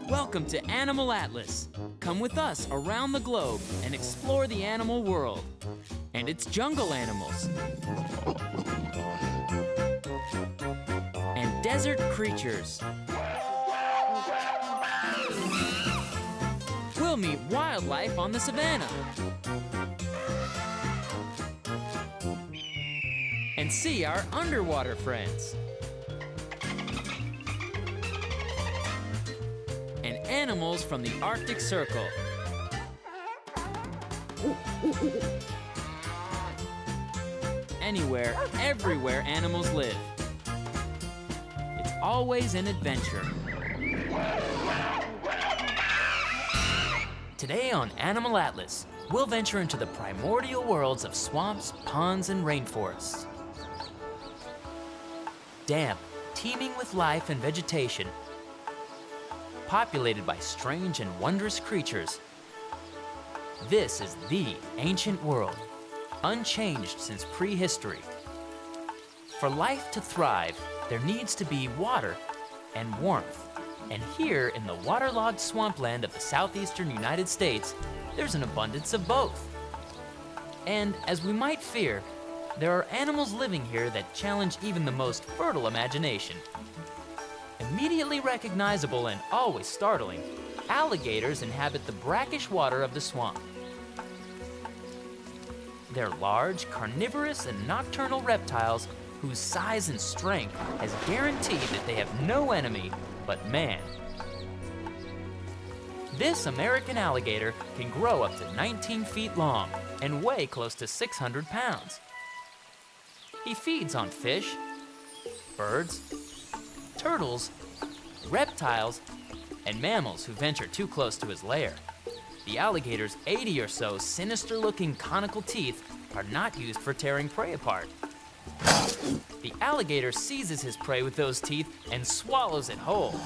Welcome to Animal Atlas. Come with us around the globe and explore the animal world and its jungle animals and desert creatures. We'll meet wildlife on the savannah and see our underwater friends. And animals from the Arctic Circle. Anywhere, everywhere animals live. It's always an adventure. Today on Animal Atlas, we'll venture into the primordial worlds of swamps, ponds, and rainforests. Damp, teeming with life and vegetation, populated by strange and wondrous creatures. This is the ancient world, unchanged since prehistory. For life to thrive, there needs to be water and warmth. And here in the waterlogged swampland of the southeastern United States, there's an abundance of both. And as we might fear, there are animals living here that challenge even the most fertile imagination. Immediately recognizable and always startling, alligators inhabit the brackish water of the swamp. They're large, carnivorous, and nocturnal reptiles whose size and strength has guaranteed that they have no enemy but man. This American alligator can grow up to 19 feet long and weigh close to 600 pounds. He feeds on fish, birds, turtles, reptiles, and mammals who venture too close to his lair. The alligator's 80 or so sinister-looking conical teeth are not used for tearing prey apart. The alligator seizes his prey with those teeth and swallows it whole.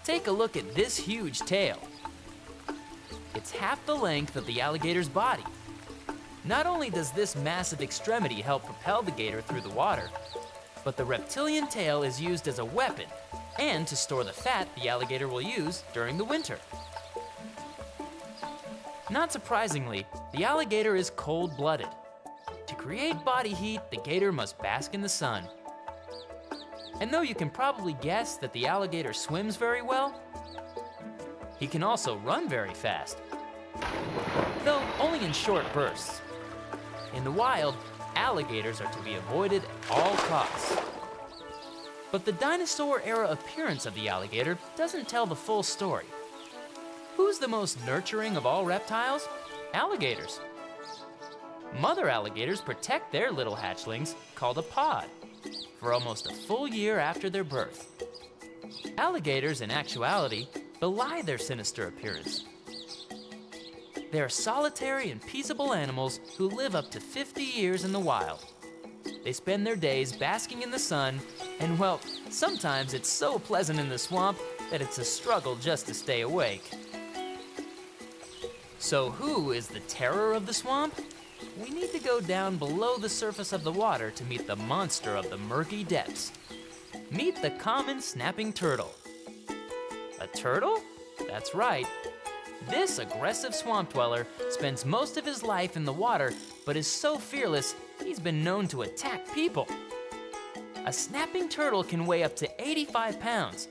Take a look at this huge tail. It's half the length of the alligator's body. Not only does this massive extremity help propel the gator through the water, but the reptilian tail is used as a weapon and to store the fat the alligator will use during the winter. Not surprisingly, the alligator is cold-blooded. To create body heat, the gator must bask in the sun. And though you can probably guess that the alligator swims very well, he can also run very fast, though only in short bursts. In the wild, alligators are to be avoided at all costs. But the dinosaur-era appearance of the alligator doesn't tell the full story. Who's the most nurturing of all reptiles? Alligators. Mother alligators protect their little hatchlings, called a pod, for almost a full year after their birth. Alligators, in actuality, belie their sinister appearance. They are solitary and peaceable animals who live up to 50 years in the wild. They spend their days basking in the sun, and well, sometimes it's so pleasant in the swamp that it's a struggle just to stay awake. So who is the terror of the swamp? We need to go down below the surface of the water to meet the monster of the murky depths. Meet the common snapping turtle. A turtle? That's right. This aggressive swamp dweller spends most of his life in the water, but is so fearless, he's been known to attack people. A snapping turtle can weigh up to 85 pounds.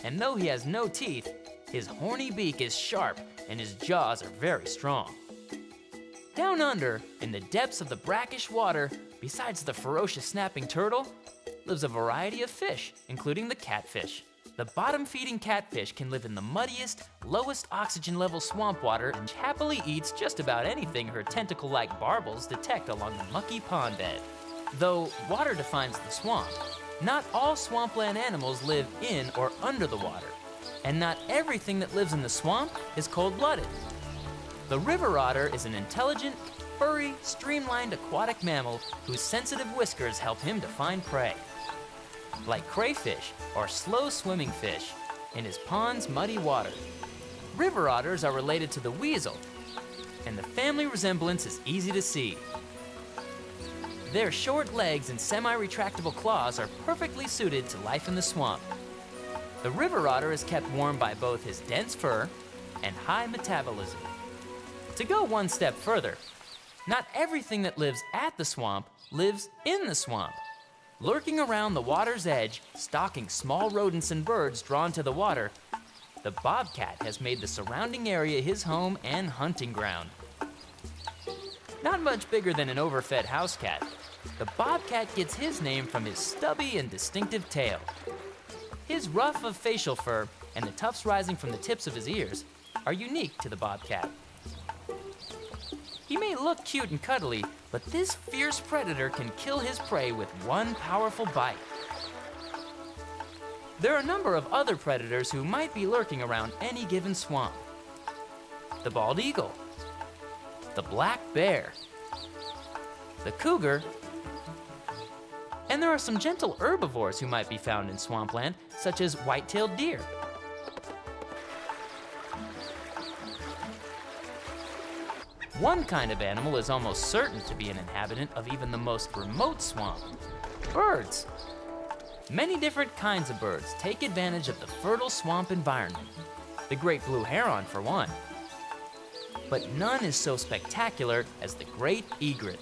And though he has no teeth, his horny beak is sharp and his jaws are very strong. Down under, in the depths of the brackish water, besides the ferocious snapping turtle, lives a variety of fish, including the catfish. The bottom-feeding catfish can live in the muddiest, lowest oxygen level swamp water and happily eats just about anything her tentacle-like barbels detect along the mucky pond bed. Though water defines the swamp, not all swampland animals live in or under the water, and not everything that lives in the swamp is cold-blooded. The river otter is an intelligent, furry, streamlined aquatic mammal whose sensitive whiskers help him to find prey. Like crayfish or slow-swimming fish in his pond's muddy water, river otters are related to the weasel, and the family resemblance is easy to see. Their short legs and semi-retractable claws are perfectly suited to life in the swamp. The river otter is kept warm by both his dense fur and high metabolism. To go one step further, not everything that lives at the swamp lives in the swamp. Lurking around the water's edge, stalking small rodents and birds drawn to the water, the bobcat has made the surrounding area his home and hunting ground. Not much bigger than an overfed house cat, the bobcat gets his name from his stubby and distinctive tail. His ruff of facial fur and the tufts rising from the tips of his ears are unique to the bobcat. He may look cute and cuddly, but this fierce predator can kill his prey with one powerful bite. There are a number of other predators who might be lurking around any given swamp. The bald eagle, the black bear, the cougar, and there are some gentle herbivores who might be found in swampland, such as white-tailed deer. One kind of animal is almost certain to be an inhabitant of even the most remote swamp: birds. Many different kinds of birds take advantage of the fertile swamp environment. The great blue heron, for one. But none is so spectacular as the great egret.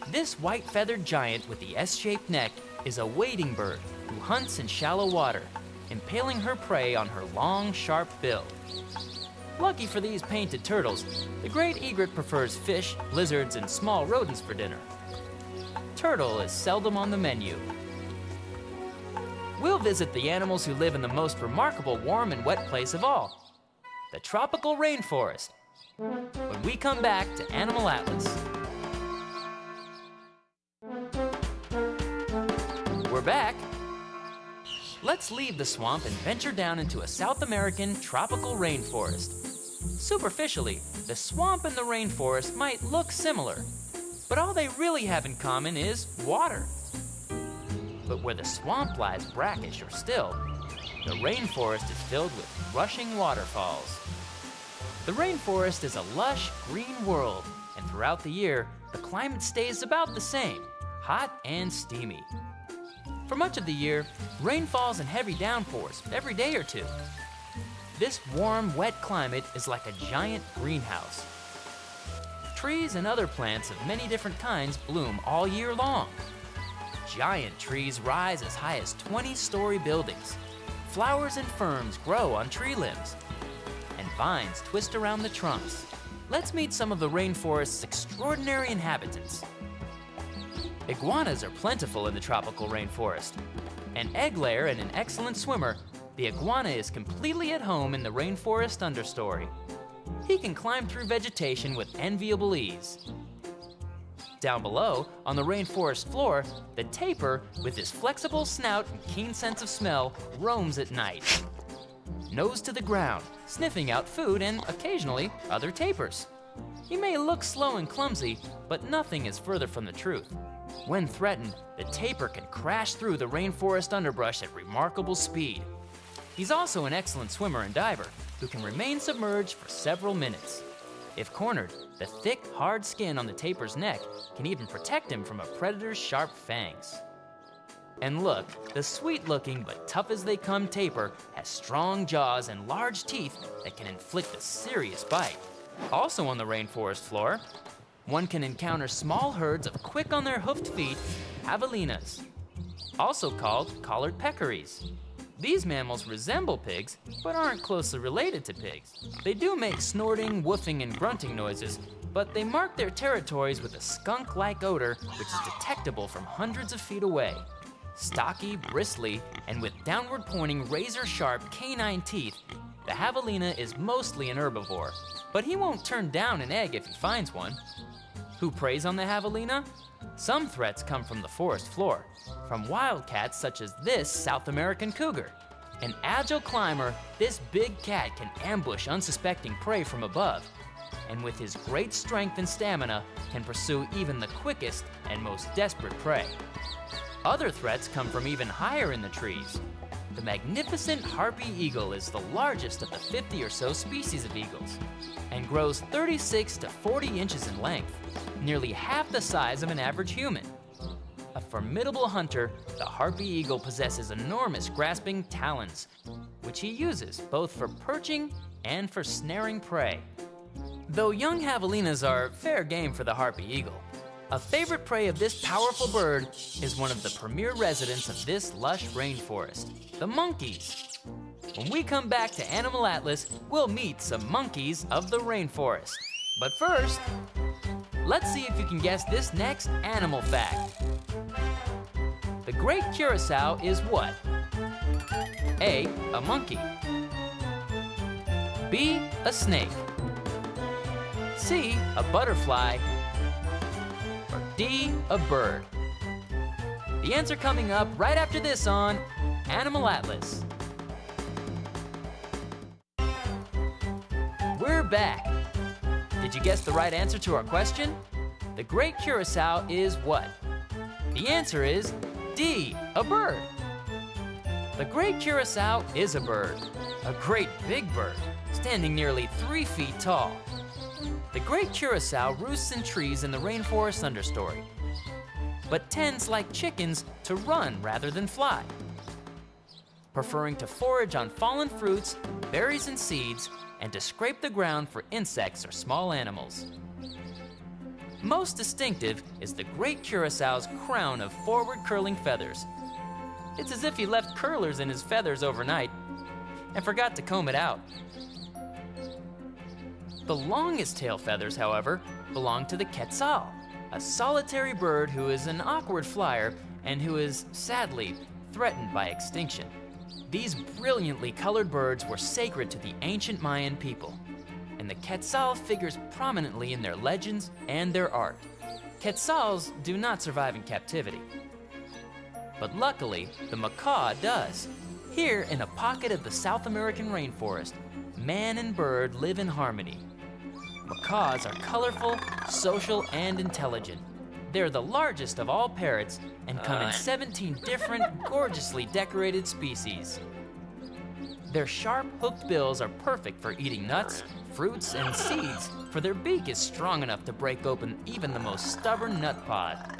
This white-feathered giant with the S-shaped neck is a wading bird who hunts in shallow water, impaling her prey on her long, sharp bill. Lucky for these painted turtles, the great egret prefers fish, lizards, and small rodents for dinner. Turtle is seldom on the menu. We'll visit the animals who live in the most remarkable warm and wet place of all, the tropical rainforest, when we come back to Animal Atlas. We're back. Let's leave the swamp and venture down into a South American tropical rainforest. Superficially, the swamp and the rainforest might look similar, but all they really have in common is water. But where the swamp lies brackish or still, the rainforest is filled with rushing waterfalls. The rainforest is a lush, green world, and throughout the year, the climate stays about the same, hot and steamy. For much of the year, rain falls in heavy downpours every day or two. This warm, wet climate is like a giant greenhouse. Trees and other plants of many different kinds bloom all year long. Giant trees rise as high as 20-story buildings. Flowers and ferns grow on tree limbs, and vines twist around the trunks. Let's meet some of the rainforest's extraordinary inhabitants. Iguanas are plentiful in the tropical rainforest. An egg layer and an excellent swimmer, the iguana is completely at home in the rainforest understory. He can climb through vegetation with enviable ease. Down below, on the rainforest floor, the tapir, with his flexible snout and keen sense of smell, roams at night. Nose to the ground, sniffing out food and, occasionally, other tapirs. He may look slow and clumsy, but nothing is further from the truth. When threatened, the tapir can crash through the rainforest underbrush at remarkable speed. He's also an excellent swimmer and diver, who can remain submerged for several minutes. If cornered, the thick, hard skin on the tapir's neck can even protect him from a predator's sharp fangs. And look, the sweet-looking but tough-as-they-come tapir has strong jaws and large teeth that can inflict a serious bite. Also on the rainforest floor, one can encounter small herds of quick-on-their-hoofed feet javelinas, also called collared peccaries. These mammals resemble pigs, but aren't closely related to pigs. They do make snorting, woofing, and grunting noises, but they mark their territories with a skunk-like odor which is detectable from hundreds of feet away. Stocky, bristly, and with downward-pointing, razor-sharp canine teeth, the javelina is mostly an herbivore, but he won't turn down an egg if he finds one. Who preys on the javelina? Some threats come from the forest floor, from wildcats such as this South American cougar. An agile climber, this big cat can ambush unsuspecting prey from above, and with his great strength and stamina, can pursue even the quickest and most desperate prey. Other threats come from even higher in the trees. The magnificent harpy eagle is the largest of the 50 or so species of eagles, and grows 36 to 40 inches in length, nearly half the size of an average human. A formidable hunter, the harpy eagle possesses enormous grasping talons, which he uses both for perching and for snaring prey. Though young javelinas are fair game for the harpy eagle, a favorite prey of this powerful bird is one of the premier residents of this lush rainforest, the monkeys. When we come back to Animal Atlas, we'll meet some monkeys of the rainforest. But first, let's see if you can guess this next animal fact. The great curassow is what? A monkey. B, a snake. C, a butterfly. Or D, a bird. The answer coming up right after this on Animal Atlas. We're back. Did you guess the right answer to our question? The great curassow is what? The answer is D, a bird. The great curassow is a bird, a great big bird, standing nearly 3 feet tall. The great curassow roosts in trees in the rainforest understory, but tends, like chickens, to run rather than fly, preferring to forage on fallen fruits, berries, and seeds, and to scrape the ground for insects or small animals. Most distinctive is the great curassow's crown of forward curling feathers. It's as if he left curlers in his feathers overnight and forgot to comb it out. The longest tail feathers, however, belong to the quetzal, a solitary bird who is an awkward flyer and who is, sadly, threatened by extinction. These brilliantly colored birds were sacred to the ancient Mayan people, and the quetzal figures prominently in their legends and their art. Quetzals do not survive in captivity, but luckily, the macaw does. Here, in a pocket of the South American rainforest, man and bird live in harmony. Macaws are colorful, social, and intelligent. They're the largest of all parrots and come in 17 different, gorgeously decorated species. Their sharp, hooked bills are perfect for eating nuts, fruits, and seeds, for their beak is strong enough to break open even the most stubborn nut pod.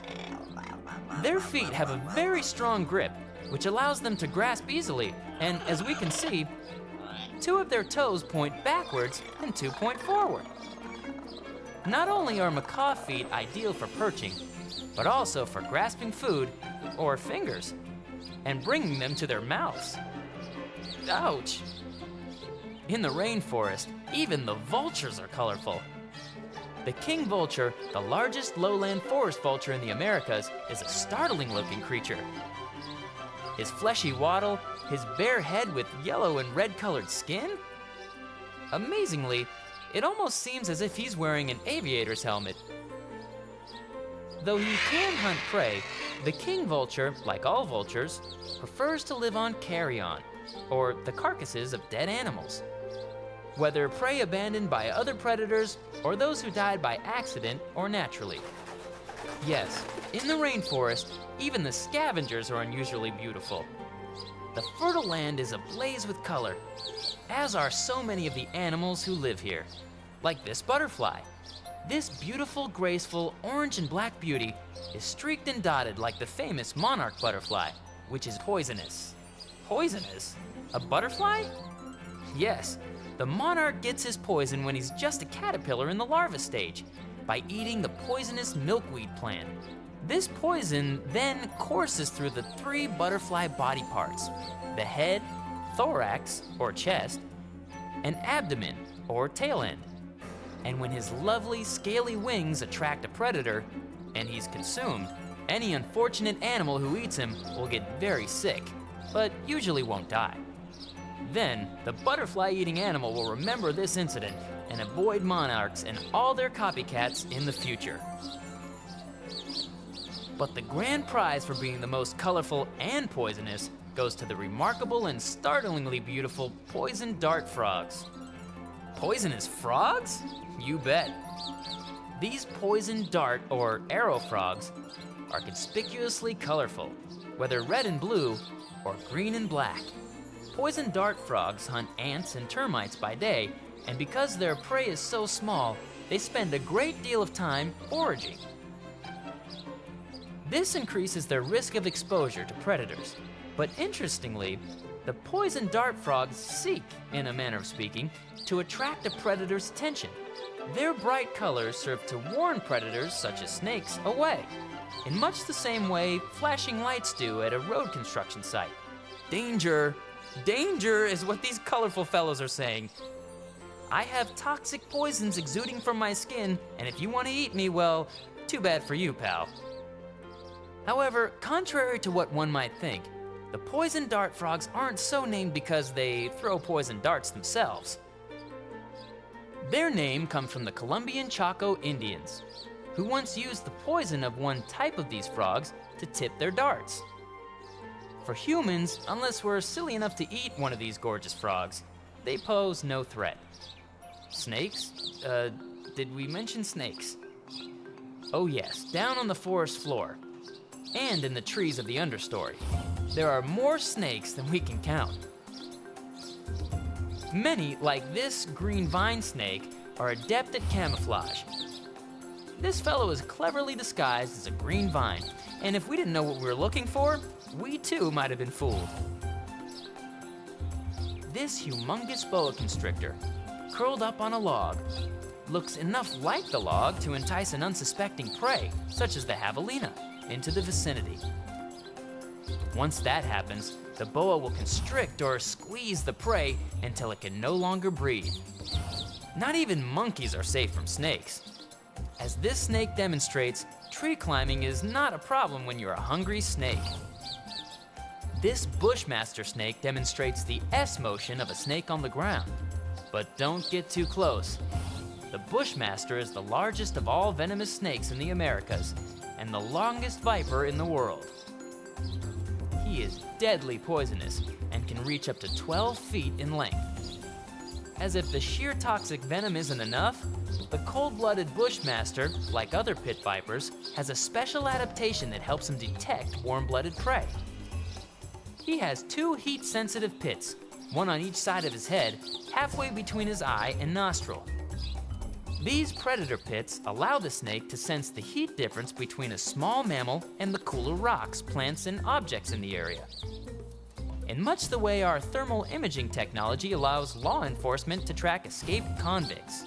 Their feet have a very strong grip, which allows them to grasp easily, and as we can see, 2 of their toes point backwards and 2 point forward. Not only are macaw feet ideal for perching, but also for grasping food, or fingers, and bringing them to their mouths. Ouch! In the rainforest, even the vultures are colorful. The king vulture, the largest lowland forest vulture in the Americas, is a startling-looking creature. His fleshy wattle, his bare head with yellow and red-colored skin? Amazingly, it almost seems as if he's wearing an aviator's helmet. Though he can hunt prey, the king vulture, like all vultures, prefers to live on carrion, or the carcasses of dead animals. Whether prey abandoned by other predators or those who died by accident or naturally. Yes, in the rainforest, even the scavengers are unusually beautiful. The fertile land is ablaze with color, as are so many of the animals who live here, like this butterfly. This beautiful, graceful, orange and black beauty is streaked and dotted like the famous monarch butterfly, which is poisonous. Poisonous? A butterfly? Yes, the monarch gets his poison when he's just a caterpillar in the larva stage, by eating the poisonous milkweed plant. This poison then courses through the 3 butterfly body parts: the head, thorax, or chest, and abdomen, or tail end. And when his lovely, scaly wings attract a predator, and he's consumed, any unfortunate animal who eats him will get very sick, but usually won't die. Then, the butterfly-eating animal will remember this incident and avoid monarchs and all their copycats in the future. But the grand prize for being the most colorful and poisonous goes to the remarkable and startlingly beautiful poison dart frogs. Poisonous frogs? You bet. These poison dart or arrow frogs are conspicuously colorful, whether red and blue or green and black. Poison dart frogs hunt ants and termites by day, and because their prey is so small, they spend a great deal of time foraging. This increases their risk of exposure to predators. But interestingly, the poison dart frogs seek, in a manner of speaking, to attract a predator's attention. Their bright colors serve to warn predators, such as snakes, away, in much the same way flashing lights do at a road construction site. Danger! Danger is what these colorful fellows are saying. I have toxic poisons exuding from my skin, and if you want to eat me, well, too bad for you, pal. However, contrary to what one might think, the poison dart frogs aren't so named because they throw poison darts themselves. Their name comes from the Colombian Chaco Indians, who once used the poison of one type of these frogs to tip their darts. For humans, unless we're silly enough to eat one of these gorgeous frogs, they pose no threat. Snakes? Did we mention snakes? Oh yes, down on the forest floor, and in the trees of the understory, there are more snakes than we can count. Many, like this green vine snake, are adept at camouflage. This fellow is cleverly disguised as a green vine, and if we didn't know what we were looking for, we too might have been fooled. This humongous boa constrictor, curled up on a log, looks enough like the log to entice an unsuspecting prey, such as the javelina, into the vicinity. Once that happens, the boa will constrict or squeeze the prey until it can no longer breathe. Not even monkeys are safe from snakes. As this snake demonstrates, tree climbing is not a problem when you're a hungry snake. This bushmaster snake demonstrates the S motion of a snake on the ground. But don't get too close. The bushmaster is the largest of all venomous snakes in the Americas and the longest viper in the world. He is deadly poisonous and can reach up to 12 feet in length. As if the sheer toxic venom isn't enough, the cold-blooded bushmaster, like other pit vipers, has a special adaptation that helps him detect warm-blooded prey. He has 2 heat-sensitive pits, one on each side of his head, halfway between his eye and nostril. These predator pits allow the snake to sense the heat difference between a small mammal and the cooler rocks, plants, and objects in the area. In much the way our thermal imaging technology allows law enforcement to track escaped convicts.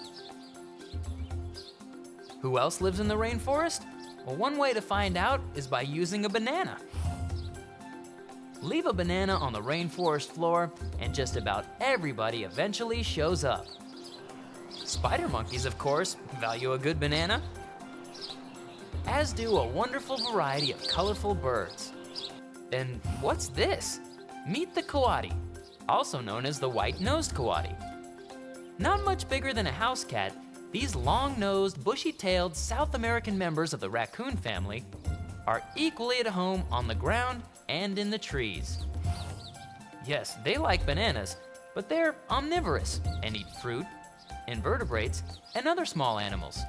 Who else lives in the rainforest? Well, one way to find out is by using a banana. Leave a banana on the rainforest floor, and just about everybody eventually shows up. Spider monkeys, of course, value a good banana, as do a wonderful variety of colorful birds. And what's this? Meet the coati, also known as the white-nosed coati. Not much bigger than a house cat, these long-nosed, bushy-tailed South American members of the raccoon family are equally at home on the ground and in the trees. Yes, they like bananas, but they're omnivorous and eat fruit, invertebrates, and other small animals.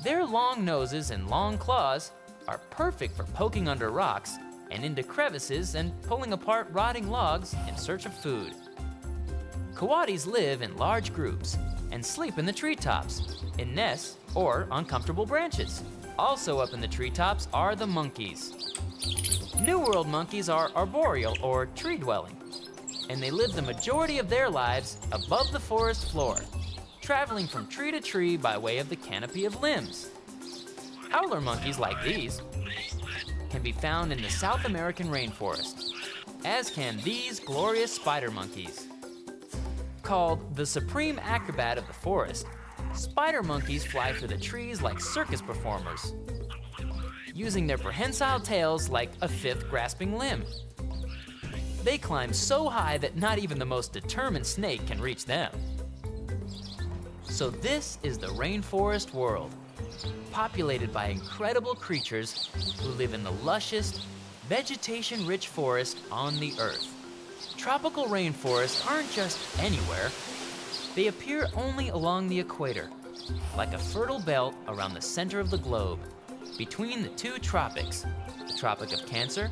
Their long noses and long claws are perfect for poking under rocks and into crevices and pulling apart rotting logs in search of food. Coatis live in large groups and sleep in the treetops, in nests, or on comfortable branches. Also up in the treetops are the monkeys. New World monkeys are arboreal or tree-dwelling, and they live the majority of their lives above the forest floor, traveling from tree to tree by way of the canopy of limbs. Howler monkeys like these can be found in the South American rainforest, as can these glorious spider monkeys. Called the supreme acrobat of the forest, spider monkeys fly through the trees like circus performers, using their prehensile tails like a fifth grasping limb. They climb so high that not even the most determined snake can reach them. So this is the rainforest world, populated by incredible creatures who live in the lushest, vegetation-rich forest on the earth. Tropical rainforests aren't just anywhere. They appear only along the equator, like a fertile belt around the center of the globe, between the 2 tropics, the Tropic of Cancer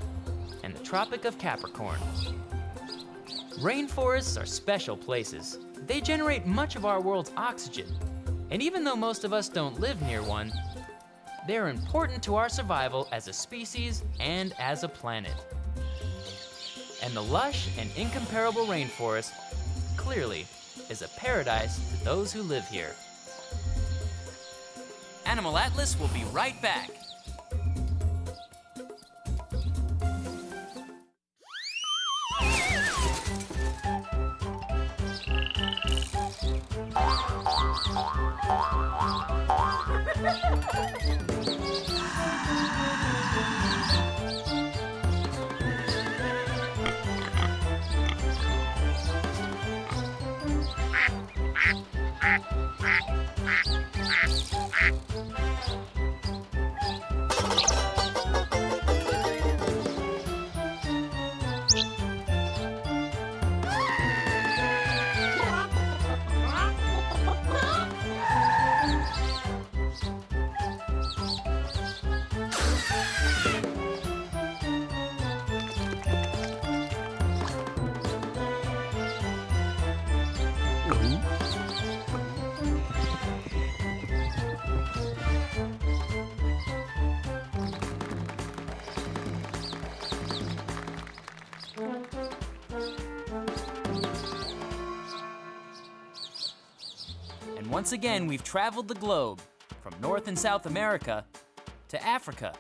and the Tropic of Capricorn. Rainforests are special places. They generate much of our world's oxygen, and even though most of us don't live near one, They're important to our survival as a species and as a planet. And the lush and incomparable rainforest clearly is a paradise to those who live here. Animal Atlas will be right back. Once again, we've traveled the globe, from North and South America, to Africa,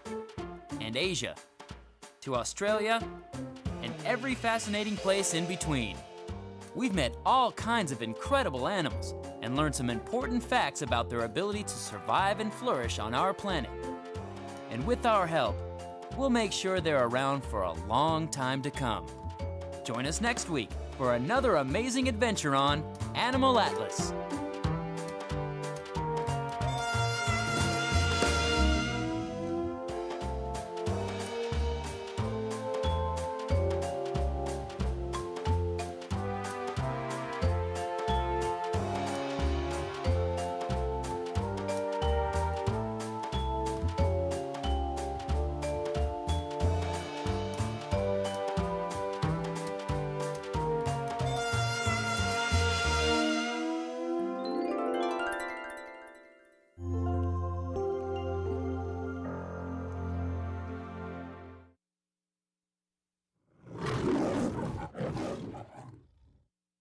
and Asia, to Australia, and every fascinating place in between. We've met all kinds of incredible animals and learned some important facts about their ability to survive and flourish on our planet. And with our help, we'll make sure they're around for a long time to come. Join us next week for another amazing adventure on Animal Atlas.